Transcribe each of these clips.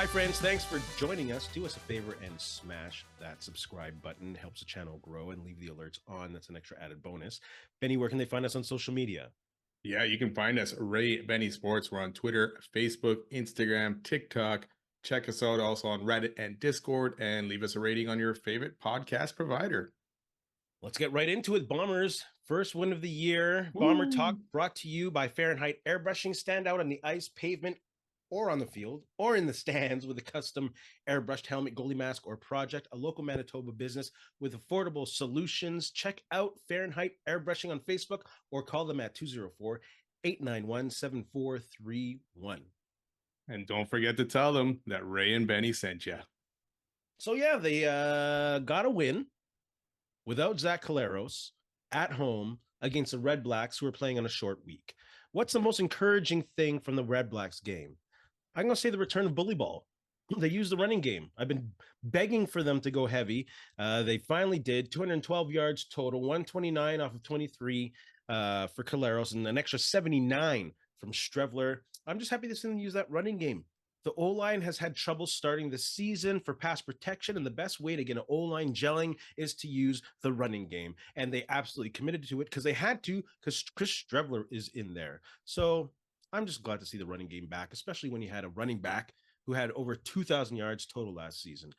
Hi, friends. Thanks for joining us. Do us a favor and smash that subscribe button. Helps the channel grow, and leave the alerts on. That's an extra added bonus. Benny, where can they find us on social media? Yeah, you can find us, Ray Benny Sports. We're on Twitter, Facebook, Instagram, TikTok. Check us out also on Reddit and Discord, and leave us a rating on your favorite podcast provider. Let's get right into it, Bombers. First win of the year. Woo! Bomber Talk brought to you by Fahrenheit Airbrushing. Stand out on the ice, pavement, or on the field, or in the stands with a custom airbrushed helmet, goalie mask, or project. A local Manitoba business with affordable solutions. Check out Fahrenheit Airbrushing on Facebook or call them at 204-891-7431. And don't forget to tell them that Ray and Benny sent you. So, yeah, they got a win without Zach Collaros at home against the Redblacks, who are playing on a short week. What's the most encouraging thing from the Redblacks game? I'm going to say the return of bully ball. They used the running game. I've been begging for them to go heavy. They finally did. 212 yards total, 129 off of 23 for Collaros, and an extra 79 from Strevler. I'm just happy to see them use that running game. The O-line has had trouble starting the season for pass protection, and the best way to get an O-line gelling is to use the running game. And they absolutely committed to it because they had to, because Chris Strevler is in there. So I'm just glad to see the running game back, especially when you had a running back who had over 2,000 yards total last season.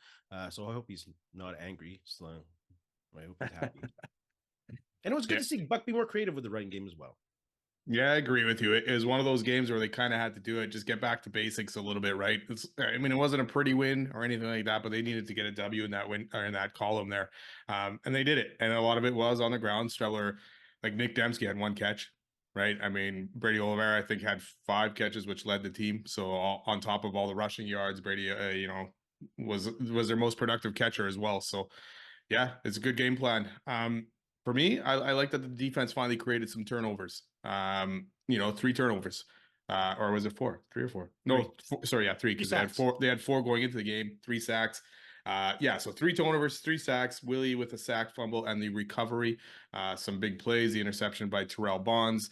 So I hope he's not angry. So I hope he's happy. And it was good to see Buck be more creative with the running game as well. Yeah, I agree with you. It was one of those games where they kind of had to do it, just get back to basics a little bit, right? I mean, it wasn't a pretty win or anything like that, but they needed to get a W in that win or in that column there, and they did it. And a lot of it was on the ground. Strevler, like Nick Dembski, had one catch, right? I mean, Brady Oliveira, I think, had 5 catches, which led the team. So on top of all the rushing yards, Brady, was their most productive catcher as well. So yeah, it's a good game plan. For me, I like that the defense finally created some turnovers. 3 turnovers. Or was it 4? 3 or 4? No, 4, sorry, yeah, 3, because they had 4. They had 4 going into the game, 3 sacks. So 3 turnovers, 3 sacks. Willie with a sack fumble and the recovery. Some big plays. The interception by Terrell Bonds.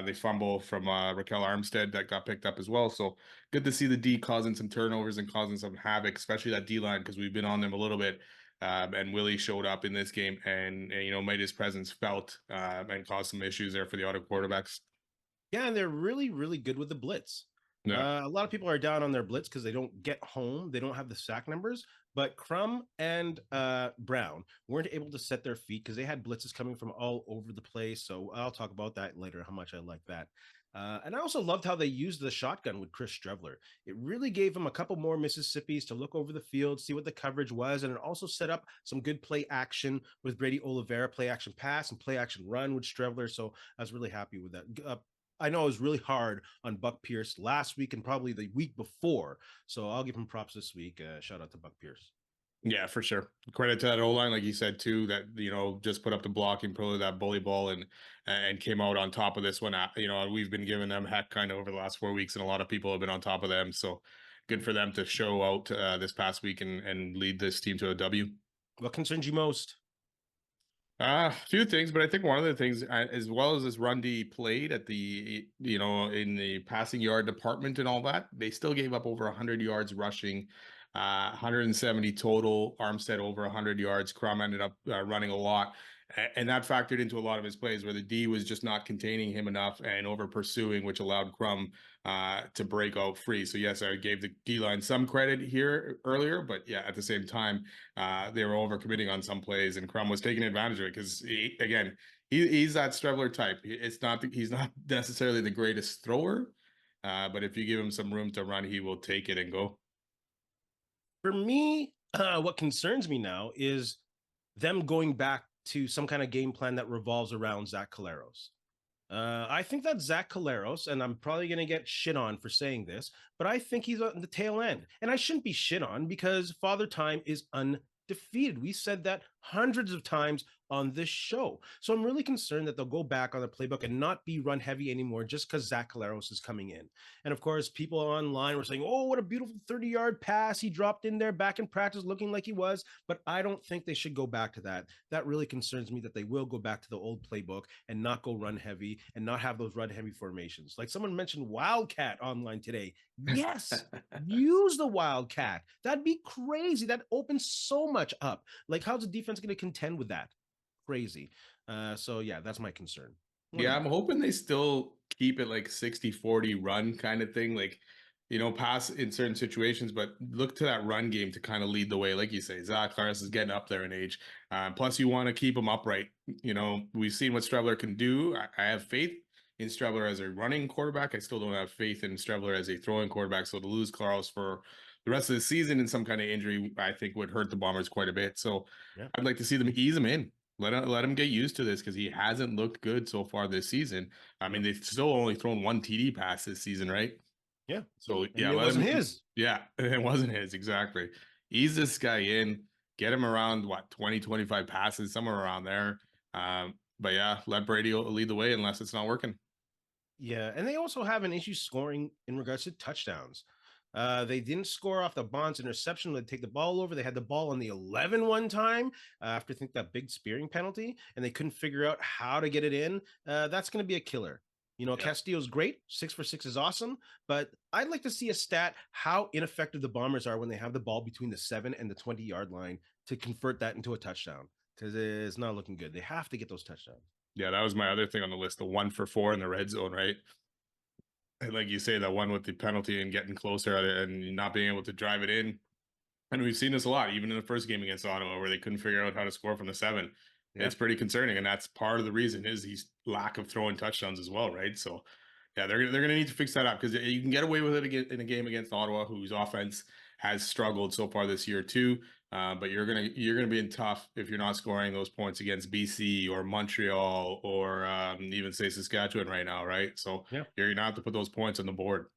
They fumble from Raquel Armstead that got picked up as well. So good to see the D causing some turnovers and causing some havoc, especially that D line, because we've been on them a little bit. And Willie showed up in this game and made his presence felt and caused some issues there for the other quarterbacks. Yeah, and they're really, really good with the blitz. Yeah. A lot of people are down on their blitz because they don't get home. They don't have the sack numbers. But Crum and Brown weren't able to set their feet because they had blitzes coming from all over the place. So I'll talk about that later, how much I like that. And I also loved how they used the shotgun with Chris Strevler. It really gave him a couple more Mississippis to look over the field, see what the coverage was, and it also set up some good play action with Brady Oliveira, play action pass and play action run with Strevler. So I was really happy with that. I know it was really hard on Buck Pierce last week and probably the week before. So I'll give him props this week. Shout out to Buck Pierce. Yeah, for sure. Credit to that O-line, like you said too, that just put up the blocking, probably that bully ball, and came out on top of this one. We've been giving them heck kind of over the last 4 weeks, and a lot of people have been on top of them. So good for them to show out this past week and lead this team to a W. What concerns you most? A few things, but I think one of the things, as well as this run D played at the, in the passing yard department and all that, they still gave up over 100 yards rushing, 170 total. Armstead over 100 yards. Crum ended up running a lot, and that factored into a lot of his plays where the D was just not containing him enough and over pursuing, which allowed Crum to break out free. So yes, I gave the D line some credit here earlier, but yeah, at the same time, they were overcommitting on some plays, and Crum was taking advantage of it because he's that Strevler type. He's not necessarily the greatest thrower, but if you give him some room to run, he will take it and go. For me, what concerns me now is them going back to some kind of game plan that revolves around Zach Collaros. I think that Zach Collaros, and I'm probably going to get shit on for saying this, but I think he's on the tail end. And I shouldn't be shit on because Father Time is undefeated. We said that hundreds of times on this show. So I'm really concerned that they'll go back on the playbook and not be run heavy anymore just because Zach Collaros is coming in. And of course, people online were saying, oh, what a beautiful 30-yard pass. He dropped in there back in practice looking like he was. But I don't think they should go back to that. That really concerns me that they will go back to the old playbook and not go run heavy and not have those run heavy formations. Like someone mentioned Wildcat online today. Yes, use the Wildcat. That'd be crazy. That opens so much up. Like, how's the defense going to contend with that? Crazy. So yeah, that's my concern. Yeah, I'm hoping they still keep it like 60-40 run kind of thing. Like, pass in certain situations, but look to that run game to kind of lead the way. Like you say, Zach Collaros is getting up there in age. Plus, you want to keep him upright. We've seen what Strebler can do. I have faith in Strebler as a running quarterback. I still don't have faith in Strebler as a throwing quarterback. So to lose Collaros for the rest of the season in some kind of injury, I think would hurt the Bombers quite a bit. So yeah. I'd like to see them ease him in. Let him get used to this because he hasn't looked good so far this season. I mean, they've still only thrown one TD pass this season, right? Yeah. So yeah, it wasn't his. Yeah, it wasn't his, exactly. Ease this guy in, get him around 20, 25 passes, somewhere around there. But yeah, let Brady lead the way unless it's not working. Yeah, and they also have an issue scoring in regards to touchdowns. They didn't score off the Bonds interception. They take the ball over. They had the ball on the 11 one time after I think that big spearing penalty, and they couldn't figure out how to get it in. That's going to be a killer. Castillo's great. 6 for 6 is awesome, but I'd like to see a stat how ineffective the Bombers are when they have the ball between the 7 and the 20-yard line to convert that into a touchdown because it's not looking good. They have to get those touchdowns. Yeah, that was my other thing on the list, the 1 for 4 in the red zone, right? And like you say, that one with the penalty and getting closer and not being able to drive it in. And we've seen this a lot, even in the first game against Ottawa, where they couldn't figure out how to score from the 7. Yeah. It's pretty concerning, and that's part of the reason is his lack of throwing touchdowns as well, right? So, yeah, they're going to need to fix that up because you can get away with it in a game against Ottawa, whose offense has struggled so far this year too. But you're gonna be in tough if you're not scoring those points against BC or Montreal or even say Saskatchewan right now, right? So you're gonna have to put those points on the board.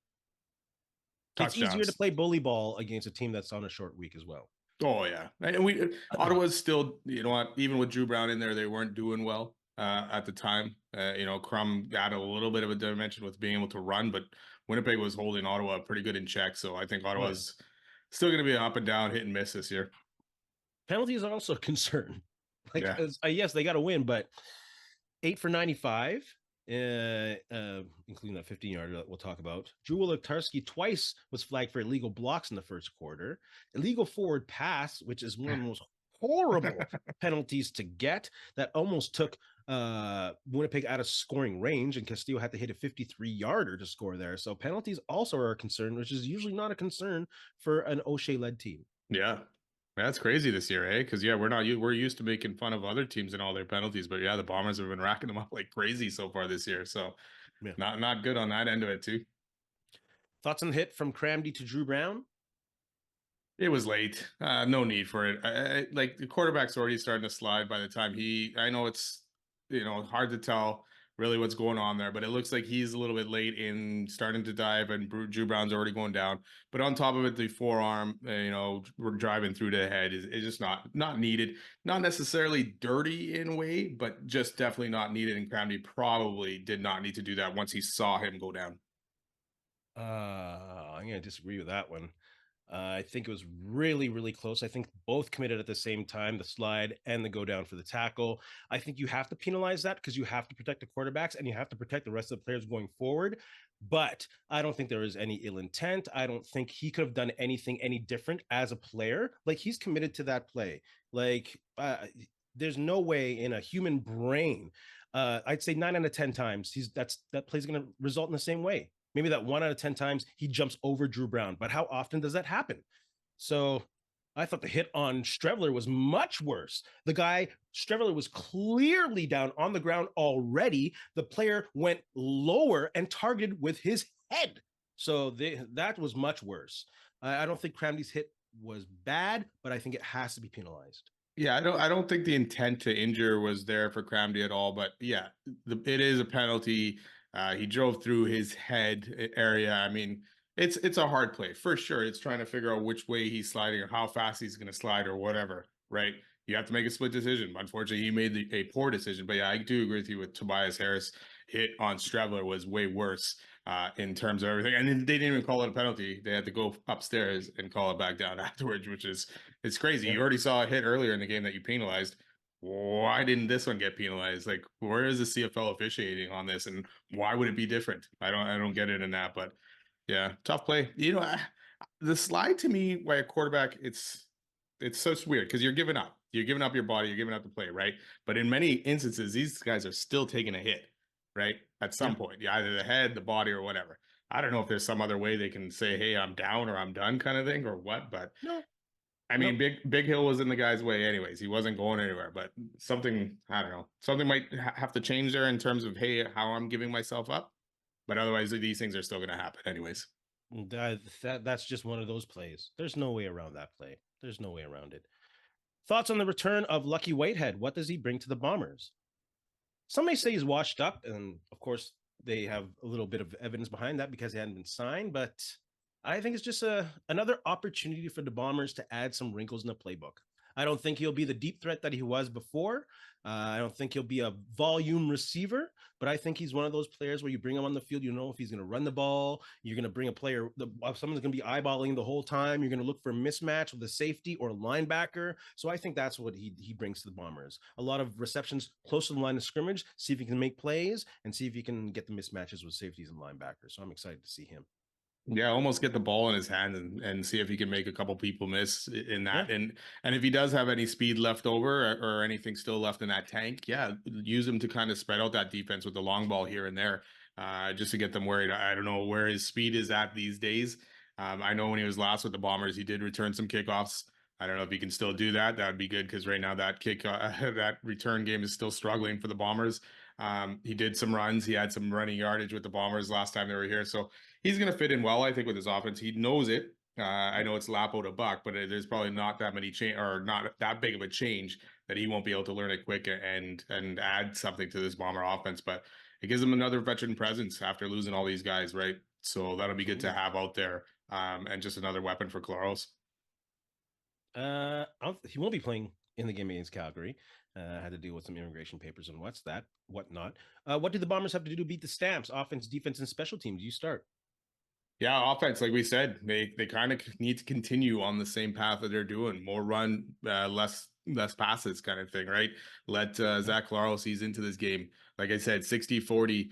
Touchdowns. It's easier to play bully ball against a team that's on a short week as well. Oh yeah, and Ottawa's still, even with Dru Brown in there, they weren't doing well at the time. Crum added a little bit of a dimension with being able to run, but Winnipeg was holding Ottawa pretty good in check. So I think Ottawa's still going to be an up and down, hit and miss this year. Penalties are also a concern. Yes, they got to win, but 8 for 95. Including that 15-yarder that we'll talk about. Drew Wolitarsky twice was flagged for illegal blocks in the first quarter. Illegal forward pass, which is one of the most horrible penalties to get, that almost took Winnipeg out of scoring range, and Castillo had to hit a 53-yarder to score there. So penalties also are a concern, which is usually not a concern for an O'Shea-led team. Yeah. That's crazy this year, eh? Because we're used to making fun of other teams and all their penalties, but the Bombers have been racking them up like crazy so far this year. So not good on that end of it too. Thoughts on the hit from Kramdi to Dru Brown? It was late. No need for it. Like the quarterback's already starting to slide by the time I know it's hard to tell really what's going on there, but it looks like he's a little bit late in starting to dive, and Dru Brown's already going down. But on top of it, the forearm, we're driving through the head is just not needed. Not necessarily dirty in a way, but just definitely not needed. And Kramdi probably did not need to do that once he saw him go down. I'm going to disagree with that one. I think it was really, really close. I think both committed at the same time, the slide and the go down for the tackle. I think you have to penalize that because you have to protect the quarterbacks and you have to protect the rest of the players going forward. But I don't think there is any ill intent. I don't think he could have done anything any different as a player. Like, he's committed to that play. Like, there's no way in a human brain. I'd say 9 out of 10 times that play's going to result in the same way. Maybe that 1 out of 10 times he jumps over Dru Brown, but how often does that happen? So I thought the hit on Strebler was much worse. Strebler was clearly down on the ground already. The player went lower and targeted with his head. So that was much worse. I don't think Kramdi's hit was bad, but I think it has to be penalized. Yeah, I don't think the intent to injure was there for Kramdi at all, but yeah, it is a penalty. He drove through his head area. I mean, it's a hard play for sure. It's trying to figure out which way he's sliding or how fast he's going to slide or whatever, right? you have to make a split decision. Unfortunately, he made a poor decision. But yeah, I do agree with you with Tobias Harris. Hit on Strebler was way worse in terms of everything. And they didn't even call it a penalty. They had to go upstairs and call it back down afterwards, which is it's crazy. Yeah. You already saw a hit earlier in the game that you penalized. Why didn't this one get penalized? Like, where is the CFL officiating on this, and why would it be different? I don't get it in that. But yeah, tough play. The slide to me, by a quarterback, it's so weird because you're giving up. You're giving up your body. You're giving up the play, right? But in many instances, these guys are still taking a hit, right? At some point, either the head, the body, or whatever. I don't know if there's some other way they can say, "Hey, I'm down" or "I'm done," kind of thing, or what. But No, I no. mean, Big Hill was in the guy's way, anyways. He wasn't going anywhere. But something, I don't know, something might have to change there in terms of, hey, how I'm giving myself up. But otherwise, these things are still going to happen, anyways. That's just one of those plays. There's no way around that play. There's no way around it. Thoughts on the return of Lucky Whitehead? What does he bring to the Bombers? Some may say he's washed up, and of course, they have a little bit of evidence behind that because he hadn't been signed. But I think it's just another opportunity for the Bombers to add some wrinkles in the playbook. I don't think he'll be the deep threat that he was before. I don't think he'll be a volume receiver, but I think he's one of those players where you bring him on the field, you know if he's going to run the ball, you're going to bring a player, someone's going to be eyeballing the whole time, you're going to look for a mismatch with a safety or a linebacker. So I think that's what he brings to the Bombers. A lot of receptions close to the line of scrimmage, see if he can make plays and see if he can get the mismatches with safeties and linebackers. So I'm excited to see him. Yeah, almost get the ball in his hand and see if he can make a couple people miss in that. Yeah. And if he does have any speed left over or anything still left in that tank, yeah, use him to kind of spread out that defense with the long ball here and there, just to get them worried. I don't know where his speed is at these days. I know when he was last with the Bombers, he did return some kickoffs. I don't know if he can still do that. That would be good because right now that that return game is still struggling for the Bombers. He did some runs. He had some running yardage with the Bombers last time they were here. So he's going to fit in well, I think, with his offense. He knows it. I know it's Lapo to Buck, but there's probably not that many change or not that big of a change that he won't be able to learn it quick and add something to this Bomber offense. But it gives him another veteran presence after losing all these guys, right? So that'll be good to have out there, and just another weapon for Claros. He won't be playing in the game against Calgary. Had to deal with some immigration papers and whatnot. What do the Bombers have to do to beat the Stamps? Offense, defense, and special teams. You start. Yeah, offense, like we said, they kind of need to continue on the same path that they're doing. More run, less passes kind of thing, right? Let Zach Claros ease into this game. Like I said, 60-40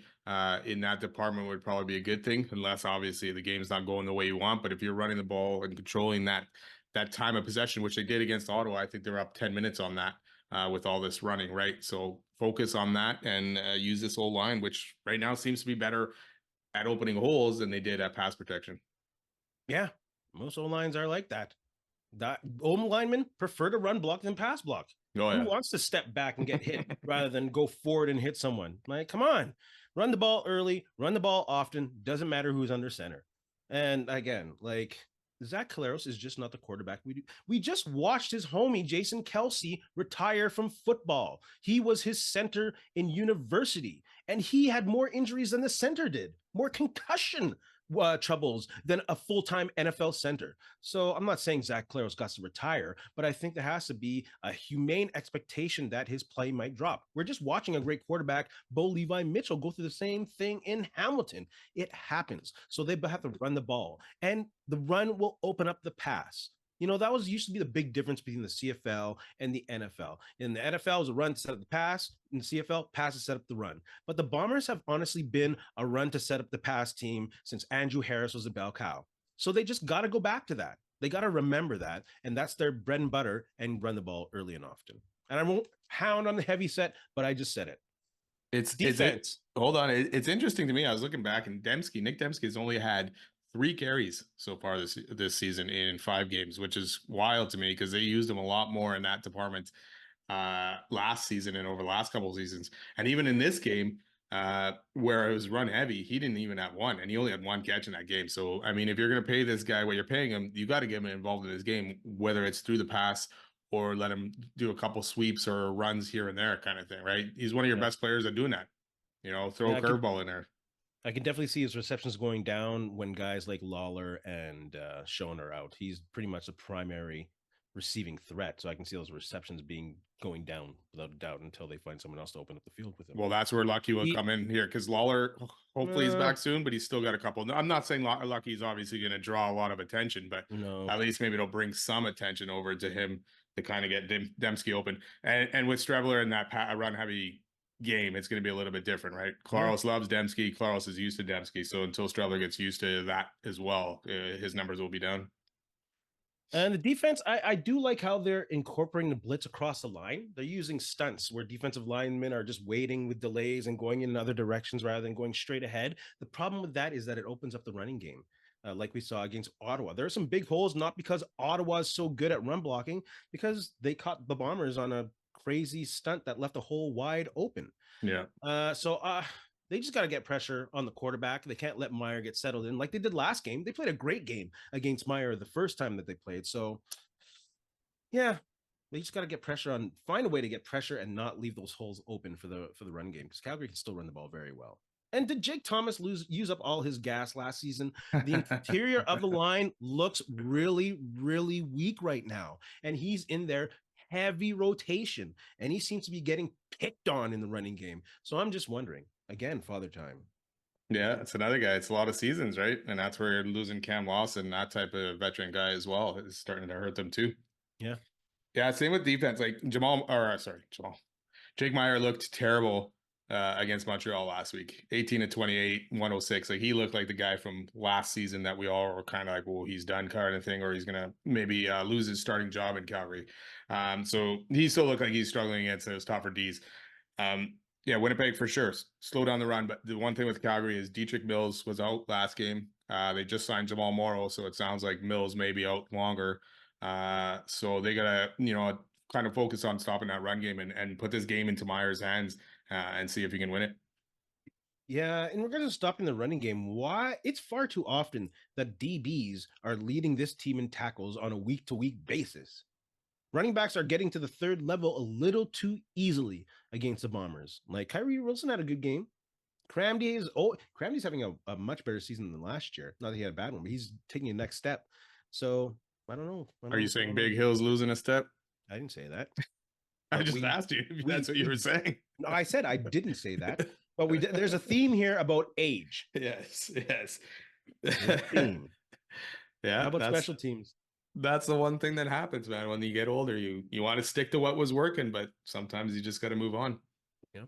in that department would probably be a good thing, unless obviously the game's not going the way you want. But if you're running the ball and controlling that time of possession, which they did against Ottawa, I think they're up 10 minutes on that with all this running, right? So focus on that and use this old line, which right now seems to be better at opening holes than they did at pass protection. Yeah, most O lines are like that. That O linemen prefer to run block than pass block. Oh, Who yeah. wants to step back and get hit rather than go forward and hit someone? Like, come on, run the ball early, run the ball often. Doesn't matter who's under center. And again, like Zach Collaros is just not the quarterback we do. We just watched his homie Jason Kelsey retire from football. He was his center in university, and he had more injuries than the center did, more concussion troubles than a full-time NFL center. So I'm not saying Zach Claros got to retire, but I think there has to be a humane expectation that his play might drop. We're just watching a great quarterback, Bo Levi Mitchell, go through the same thing in Hamilton. It happens. So they have to run the ball, and the run will open up the pass. You know, that was used to be the big difference between the CFL and the NFL. In the NFL, it was a run to set up the pass. In the CFL, pass to set up the run. But the Bombers have honestly been a run to set up the pass team since Andrew Harris was a bell cow. So they just got to go back to that. They got to remember that. And that's their bread and butter, and run the ball early and often. And I won't hound on the heavy set, but I just said it. It's Defense. Hold on. It's interesting to me. I was looking back, and Nick Dembski has only had 3 carries so far this season in 5 games, which is wild to me because they used him a lot more in that department last season and over the last couple of seasons. And even in this game, where it was run heavy, he didn't even have one, and he only had 1 catch in that game. So, I mean, if you're going to pay this guy what you're paying him, you got to get him involved in this game, whether it's through the pass or let him do a couple sweeps or runs here and there kind of thing, right? He's one of your best players at doing that. You know, throw a curveball in there. I can definitely see his receptions going down when guys like Lawler and Schoen are out. He's pretty much the primary receiving threat. So I can see those receptions going down without a doubt until they find someone else to open up the field with him. Well, that's where Lucky will come in here because Lawler, hopefully, he's back soon, but he's still got a couple. I'm not saying Lucky's obviously going to draw a lot of attention, but at least maybe it'll bring some attention over to him to kind of get Dembski open. And with Strebler in that run heavy game, it's going to be a little bit different, right? Claros loves Dembski. Claros is used to Dembski. So until Strebler gets used to that as well, his numbers will be down. And the defense, I do like how they're incorporating the blitz across the line. They're using stunts where defensive linemen are just waiting with delays and going in other directions rather than going straight ahead. The problem with that is that it opens up the running game. Like we saw against Ottawa. There are some big holes, not because Ottawa is so good at run blocking, because they caught the Bombers on a crazy stunt that left a hole wide open. Yeah. They just got to get pressure on the quarterback. They can't let Meyer get settled in like they did last game. They played a great game against Meyer the first time that they played. So, yeah, they just got to get pressure on, find a way to get pressure and not leave those holes open for the run game, because Calgary can still run the ball very well. And did Jake Thomas use up all his gas last season? The interior of the line looks really, really weak right now, and he's in there heavy rotation, and he seems to be getting picked on in the running game. So I'm just wondering. Again, Father Time. Yeah, it's another guy. It's a lot of seasons, right? And that's where you're losing Cam Lawson, that type of veteran guy as well, is starting to hurt them too. Yeah. Yeah, same with defense. Like Jake Meyer looked terrible against Montreal last week. 18 to 28, 106. Like he looked like the guy from last season that we all were kind of like, well, he's done kind of thing, or he's gonna maybe lose his starting job in Calgary. So he still looked like he's struggling against those tougher Ds. Yeah, Winnipeg for sure. Slow down the run. But the one thing with Calgary is Dietrich Mills was out last game. They just signed Jamal Morrow, so it sounds like Mills may be out longer. So they got to, kind of focus on stopping that run game and put this game into Meyer's hands and see if he can win it. Yeah, in regards to stopping the running game, why it's far too often that DBs are leading this team in tackles on a week-to-week basis. Running backs are getting to the third level a little too easily against the Bombers. Like Kyrie Wilson had a good game. Kramdi's having a much better season than last year. Not that he had a bad one, but he's taking a next step. So I don't know. Are you saying Big Hill's losing a step? I didn't say that. I just asked you if that's what you were saying. No, I said I didn't say that. But there's a theme here about age. Yes. Theme. Yeah. How about special teams? That's the one thing that happens, man. When you get older, you want to stick to what was working, but sometimes you just got to move on. Yeah.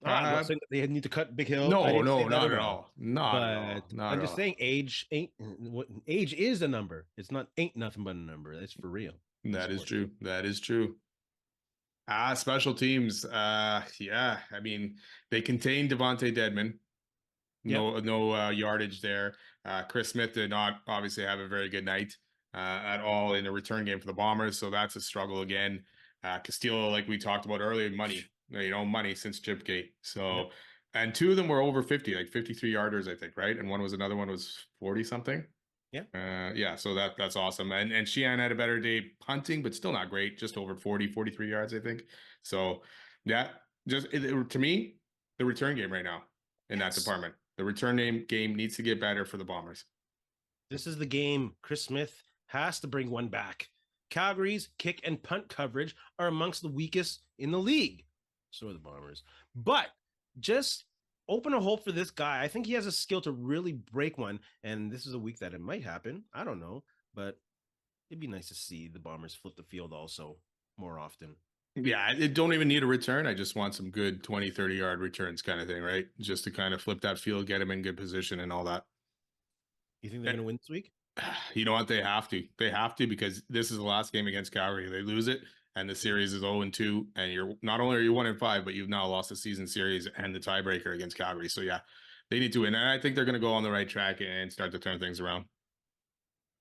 I'm not saying that they need to cut Big Hill. No, not at all. I'm just saying age is a number. It's not ain't nothing but a number. That's for real. That is true. That is true. Special teams. Yeah. I mean, they contain Devontae Dedmon. No yardage there. Chris Smith did not obviously have a very good night at all in the return game for the Bombers, so that's a struggle again. Castillo, like we talked about earlier, money since Chipgate. So, and two of them were over 50, like 53 yarders, I think, right? And another one was 40 something. Yeah. So that's awesome. And Sheehan had a better day punting, but still not great, just over 43 yards, I think. So, yeah, to me, the return game right now in that department. The return game needs to get better for the Bombers. This is the game. Chris Smith has to bring one back. Calgary's kick and punt coverage are amongst the weakest in the league. So are the Bombers. But just open a hole for this guy. I think he has a skill to really break one. And this is a week that it might happen. I don't know. But it'd be nice to see the Bombers flip the field also more often. Yeah, it don't even need a return. I just want some good 20, 30-yard returns kind of thing, right? Just to kind of flip that field, get him in good position and all that. You think they're going to win this week? You know what? They have to. They have to, because this is the last game against Calgary. They lose it, and the series is 0-2, and you're not only are you 1-5, but you've now lost the season series and the tiebreaker against Calgary. So, yeah, they need to win. And I think they're going to go on the right track and start to turn things around.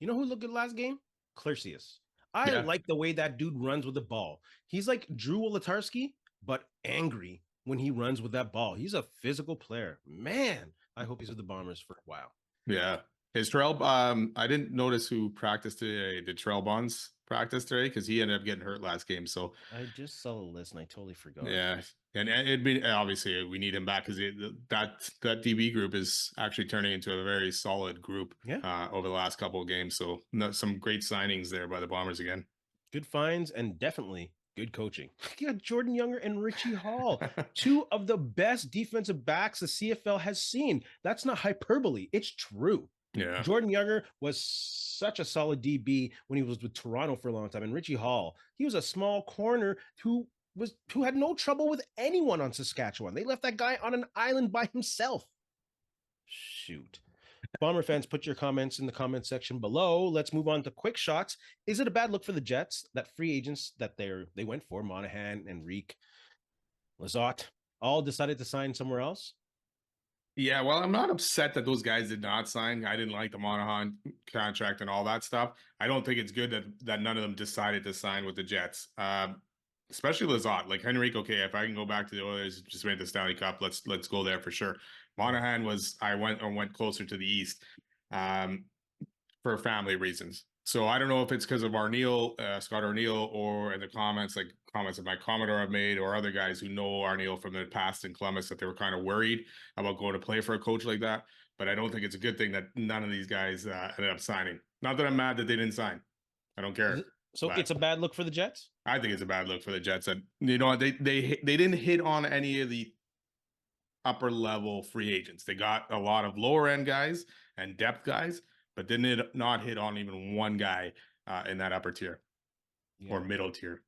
You know who looked good last game? Clercius. I like the way that dude runs with the ball. He's like Dru Wolatarski, but angry when he runs with that ball. He's a physical player. Man, I hope he's with the Bombers for a while. Yeah. Is Terrell, I didn't notice who practiced today. Did Terrell Bonds practice today? Because he ended up getting hurt last game. So I just saw the list and I totally forgot. Yeah. And it'd be, obviously we need him back, because that DB group is actually turning into a very solid group over the last couple of games. So some great signings there by the Bombers again. Good finds and definitely good coaching. You got Jordan Younger and Richie Hall, two of the best defensive backs the CFL has seen. That's not hyperbole. It's true. Yeah. Jordan Younger was such a solid DB when he was with Toronto for a long time. And Richie Hall, he was a small corner who had no trouble with anyone on Saskatchewan. They left that guy on an island by himself. Shoot. Bomber fans, put your comments in the comment section below. Let's move on to quick shots. Is it a bad look for the Jets that free agents that they went for, Monahan, Henrique, Lizotte, all decided to sign somewhere else? Yeah, well, I'm not upset that those guys did not sign. I didn't like the Monahan contract and all that stuff. I don't think it's good that none of them decided to sign with the Jets. Especially Lizotte. Like Henrique, okay, if I can go back to the Oilers, just made the Stanley Cup, let's go there for sure. Monahan I went closer to the East for family reasons. So I don't know if it's because of Scott Arneal, or in the comments that my Commodore have made, or other guys who know Arneal from the past in Columbus, that they were kind of worried about going to play for a coach like that. But I don't think it's a good thing that none of these guys ended up signing. Not that I'm mad that they didn't sign. I don't care. So it's a bad look for the Jets? I think it's a bad look for the Jets. And they didn't hit on any of the upper level free agents. They got a lot of lower end guys and depth guys, but did not hit on even one guy in that upper tier or middle tier.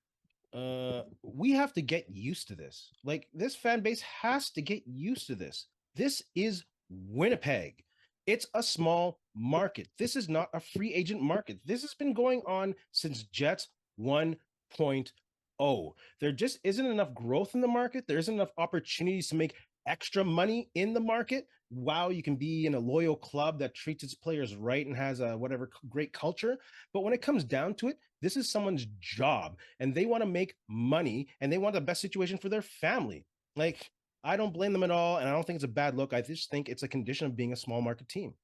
We have to get used to this. Like, this fan base has to get used to this. This is Winnipeg. It's a small market. This is not a free agent market. This has been going on since Jets 1.0. There just isn't enough growth in the market. There isn't enough opportunities to make extra money in the market. Wow, you can be in a loyal club that treats its players right and has a whatever great culture. But when it comes down to it, this is someone's job, and they want to make money, and they want the best situation for their family. Like, I don't blame them at all, and I don't think it's a bad look. I just think it's a condition of being a small market team.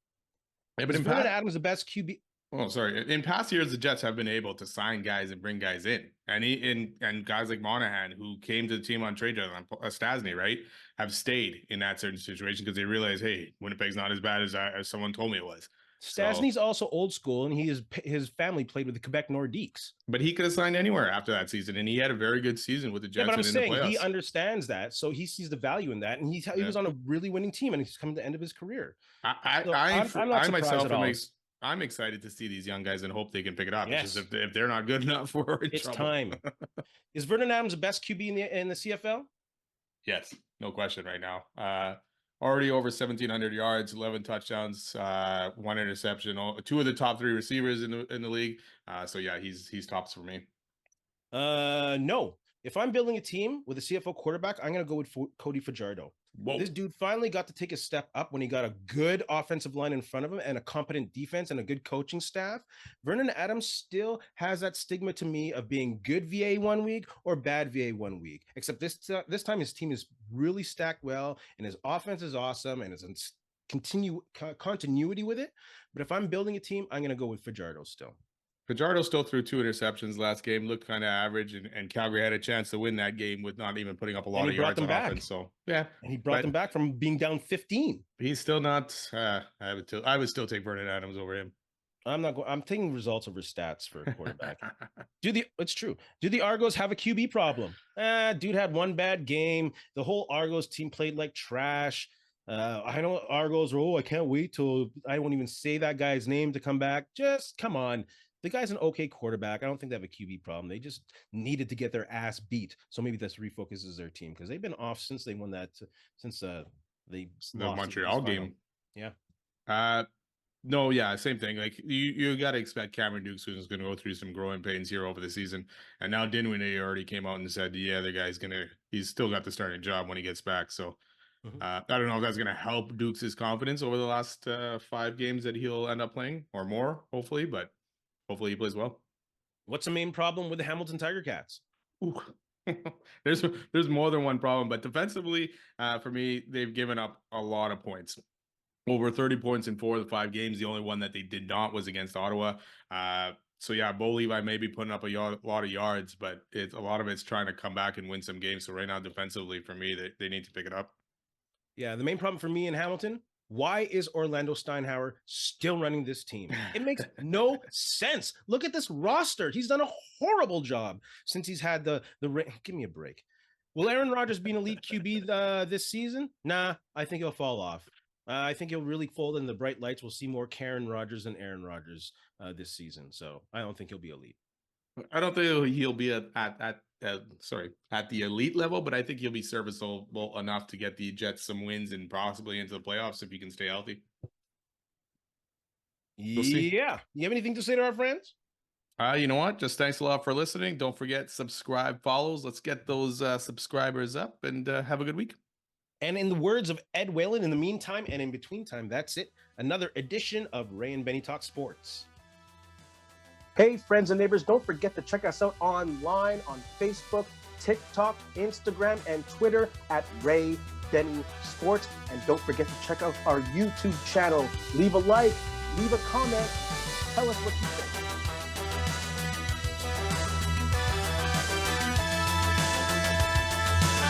Yeah, but Vernon Adams the best QB. Oh, sorry. In past years, the Jets have been able to sign guys and bring guys in, and guys like Monahan, who came to the team on trade deadline, Stastny, right, have stayed in that certain situation because they realize, hey, Winnipeg's not as bad as someone told me it was. Stastny's also old school, and his family played with the Quebec Nordiques. But he could have signed anywhere after that season, and he had a very good season with the Jets. Yeah, but I'm saying he understands that, so he sees the value in that, and he was on a really winning team, and he's coming to the end of his career. I'm excited to see these young guys and hope they can pick it up. Yes. It's just if they're not good enough, we're in trouble. Time. Is Vernon Adams the best QB in the CFL? Yes, no question right now. Already over 1,700 yards, 11 touchdowns, 1 interception, 2 of the top 3 receivers in the league. So yeah, he's tops for me. No. If I'm building a team with a CFL quarterback, I'm going to go with Cody Fajardo. Whoa. This dude finally got to take a step up when he got a good offensive line in front of him and a competent defense and a good coaching staff. Vernon Adams still has that stigma to me of being good VA 1 week or bad VA 1 week, except this time his team is really stacked well, and his offense is awesome, and it's continuity with it. But if I'm building a team, I'm going to go with Fajardo still. Fajardo still threw 2 interceptions last game, looked kind of average, and Calgary had a chance to win that game with not even putting up a lot of yards on offense. So yeah, and he brought them back from being down 15. He's still not. I would still take Vernon Adams over him. I'm taking results over stats for a quarterback. It's true. Do the Argos have a QB problem? Dude had 1 bad game. The whole Argos team played like trash. I know Argos. I can't wait till I won't even say that guy's name to come back. Just come on. The guy's an okay quarterback. I don't think they have a QB problem. They just needed to get their ass beat. So maybe this refocuses their team, because they've been off since they won that, the Montreal game. Yeah. No, yeah, same thing. Like you got to expect Cameron Dukes, who's going to go through some growing pains here over the season. And now Dinwiddie already came out and said, yeah, the guy's he's still got the starting job when he gets back. So I don't know if that's going to help Dukes' confidence over the last 5 games that he'll end up playing, or more, hopefully, but hopefully he plays well. What's the main problem with the Hamilton Tiger Cats? Ooh. There's more than one problem, but defensively, for me, they've given up a lot of points. Over 30 points in 4 of the 5 games. The only one that they did not was against Ottawa. So yeah, Bo Levi may be putting up a lot of yards, but a lot of it's trying to come back and win some games. So right now, defensively, for me, they need to pick it up. Yeah, the main problem for me in Hamilton, Why is Orlando Steinhauer still running this team? It makes no sense. Look at this roster. He's done a horrible job since he's had the give me a break. Will Aaron Rodgers be an elite QB this season? Nah, I think he'll fall off. I think he'll really fold in the bright lights. We'll see more Karen Rodgers than Aaron Rodgers this season. So I don't think he'll be elite. I don't think he'll be at the elite level, but I think he'll be serviceable enough to get the Jets some wins and possibly into the playoffs if he can stay healthy. We'll see. Yeah. You have anything to say to our friends? You know what? Just thanks a lot for listening. Don't forget, subscribe, follows. Let's get those subscribers up and have a good week. And in the words of Ed Whalen, in the meantime and in between time, that's it. Another edition of Ray and Benny Talk Sports. Hey, friends and neighbors, don't forget to check us out online on Facebook, TikTok, Instagram, and Twitter at Ray Benny Sports. And don't forget to check out our YouTube channel. Leave a like, leave a comment, tell us what you think.